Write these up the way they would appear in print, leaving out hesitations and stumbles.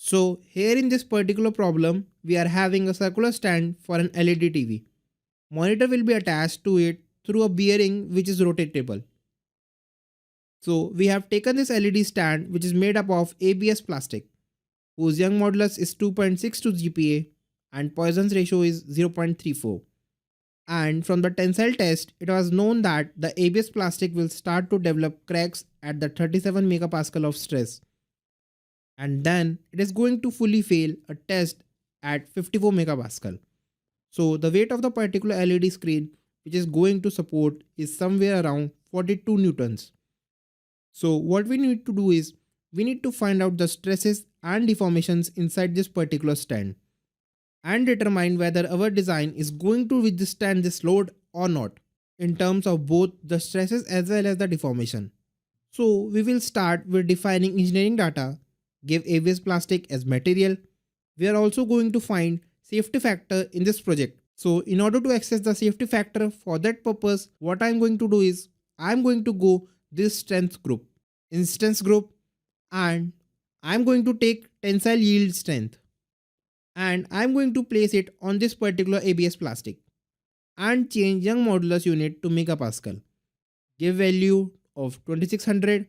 So here in this particular problem, we are having a circular stand for an LED TV. Monitor will be attached to it through a bearing which is rotatable. So we have taken this LED stand which is made up of ABS plastic, whose Young modulus is 2.62 GPa and Poisson's ratio is 0.34. And from the tensile test, it was known that the ABS plastic will start to develop cracks at the 37 megapascal of stress. And then it is going to fully fail a test at 54 megapascal. So the weight of the particular LED screen which is going to support is somewhere around 42 newtons. So what we need to do is we need to find out the stresses and deformations inside this particular stand and determine whether our design is going to withstand this load or not in terms of both the stresses as well as the deformation. So we will start with defining engineering data, give ABS plastic as material. We are also going to find safety factor in this project. So in order to access the safety factor, for that purpose, what I am going to do is I am going to go this strength group, instance group, and I am going to take tensile yield strength and I am going to place it on this particular ABS plastic and change Young modulus unit to megapascal. Give value of 2600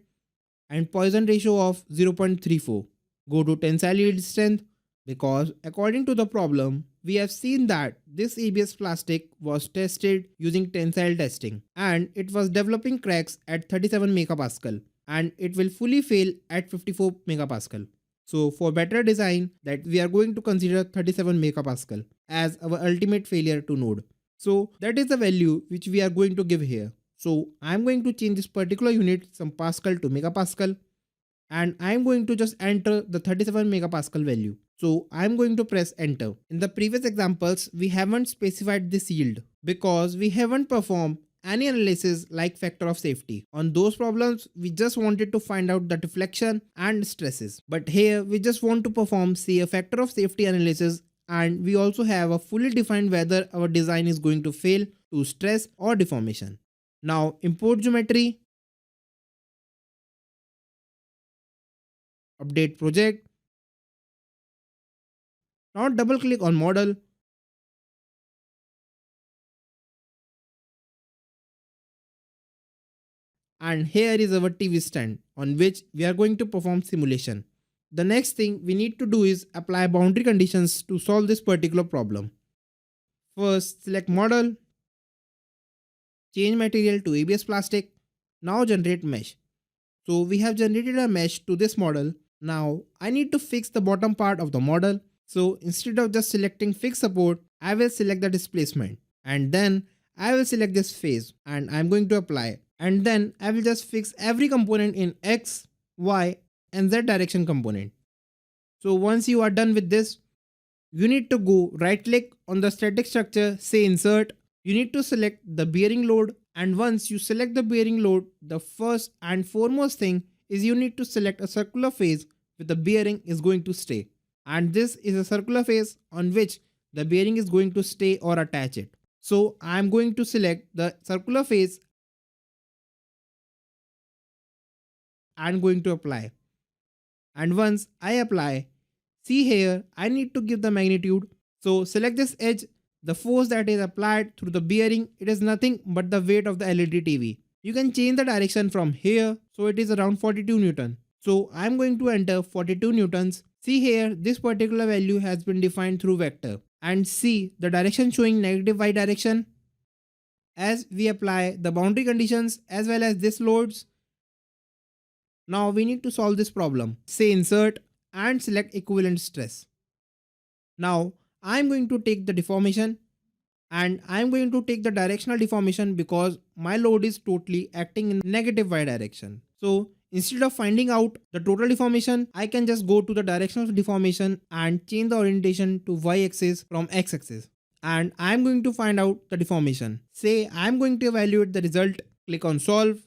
and Poisson ratio of 0.34. Go to tensile yield strength because according to the problem, we have seen that this ABS plastic was tested using tensile testing and it was developing cracks at 37 megapascal and it will fully fail at 54 megapascal. So for better design that we are going to consider 37 megapascal as our ultimate failure to node. So that is the value which we are going to give here. So I am going to change this particular unit from pascal to megapascal and I am going to just enter the 37 megapascal value. So I am going to press enter. In the previous examples, we haven't specified this yield because we haven't performed any analysis like factor of safety. On those problems, we just wanted to find out the deflection and stresses. But here we just want to perform say a factor of safety analysis and we also have a fully defined whether our design is going to fail to stress or deformation. Now import geometry, update project. Now double click on model. And here is our TV stand on which we are going to perform simulation. The next thing we need to do is apply boundary conditions to solve this particular problem. First, select model, change material to ABS plastic. Now generate mesh. So we have generated a mesh to this model. Now I need to fix the bottom part of the model. So instead of just selecting fix support, I will select the displacement and then I will select this phase and I'm going to apply. And then I will just fix every component in X, Y and Z direction component. So once you are done with this, you need to go right click on the static structure, say insert. You need to select the bearing load and once you select the bearing load, the first and foremost thing is you need to select a circular face where the bearing is going to stay. And this is a circular face on which the bearing is going to stay or attach it. So I am going to select the circular face and going to apply. And once I apply, see here I need to give the magnitude. So select this edge. The force that is applied through the bearing, it is nothing but the weight of the LED TV. You can change the direction from here, so it is around 42 Newton. So I am going to enter 42 Newtons. See here, this particular value has been defined through vector. And see the direction showing negative y direction. As we apply the boundary conditions as well as this loads. Now we need to solve this problem. Say insert and select equivalent stress. Now I am going to take the deformation and I am going to take the directional deformation because my load is totally acting in negative y direction. So instead of finding out the total deformation, I can just go to the directional deformation and change the orientation to y axis from x axis. And I am going to find out the deformation. Say I am going to evaluate the result. Click on solve.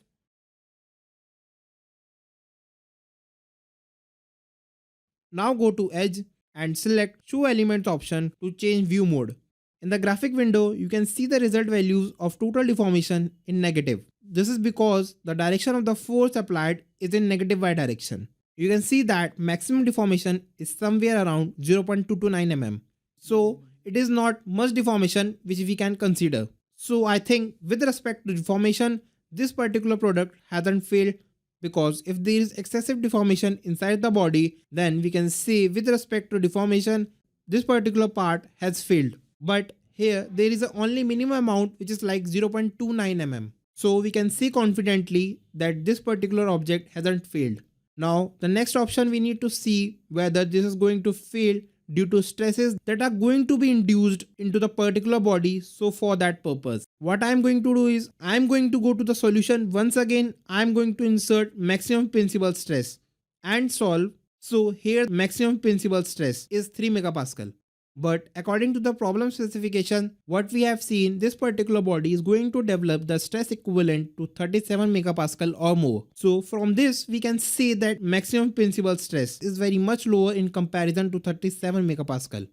Now go to edge and select show elements option to change view mode. In the graphic window, you can see the result values of total deformation in negative. This is because the direction of the force applied is in negative y direction. You can see that maximum deformation is somewhere around 0.229 mm. So it is not much deformation which we can consider. So I think with respect to deformation, this particular product hasn't failed, because if there is excessive deformation inside the body, then we can say with respect to deformation, this particular part has failed. But here there is a only minimum amount which is like 0.29 mm. So we can say confidently that this particular object hasn't failed. Now the next option, we need to see whether this is going to fail due to stresses that are going to be induced into the particular body. So for that purpose, what I'm going to do is I'm going to go to the solution. Once again, I'm going to insert maximum principal stress and solve. So here maximum principal stress is 3 megapascal. But according to the problem specification, what we have seen, this particular body is going to develop the stress equivalent to 37 megapascal or more. So from this, we can say that maximum principal stress is very much lower in comparison to 37 megapascal.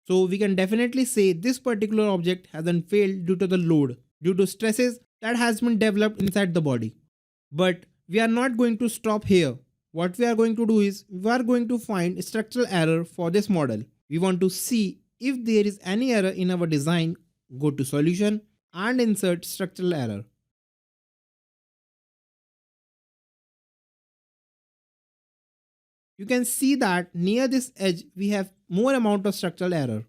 So we can definitely say this particular object hasn't failed due to the load, due to stresses that has been developed inside the body. But we are not going to stop here. What we are going to do is we are going to find structural error for this model. We want to see if there is any error in our design. Go to solution and insert structural error. You can see that near this edge we have more amount of structural error.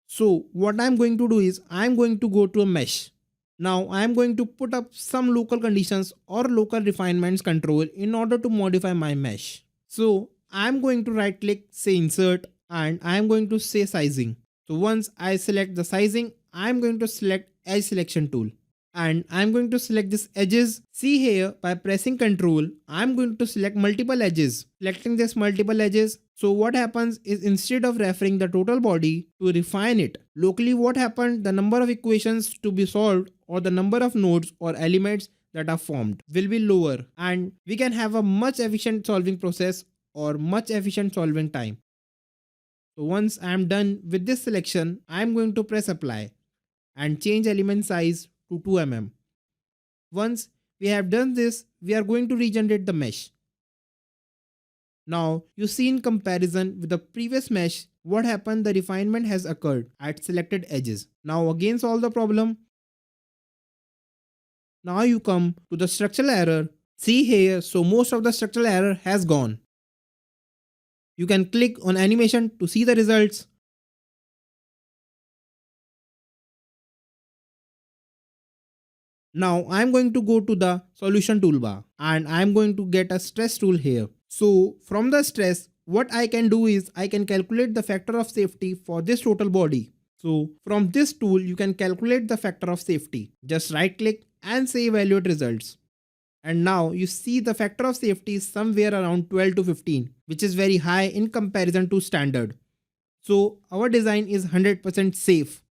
So what I'm going to do is I'm going to go to a mesh. Now I'm going to put up some local conditions or local refinements control in order to modify my mesh. So I'm going to right click, say insert, and I'm going to say sizing. So once I select the sizing, I'm going to select edge selection tool. And I'm going to select this edges. See here, by pressing Ctrl, I'm going to select multiple edges. Selecting this multiple edges. So what happens is instead of referring the total body to refine it, locally what happened, the number of equations to be solved or the number of nodes or elements that are formed will be lower, and we can have a much efficient solving process or much efficient solving time. So once I am done with this selection, I am going to press apply and change element size to 2 mm. Once we have done this, we are going to regenerate the mesh. Now you see in comparison with the previous mesh, what happened, the refinement has occurred at selected edges. Now again solve the problem. Now you come to the structural error. See here, so most of the structural error has gone. You can click on animation to see the results. Now I'm going to go to the solution toolbar and I'm going to get a stress tool here. So from the stress, what I can do is I can calculate the factor of safety for this total body. So from this tool, you can calculate the factor of safety. Just right click and say evaluate results. And now you see the factor of safety is somewhere around 12 to 15, which is very high in comparison to standard. So our design is 100% safe.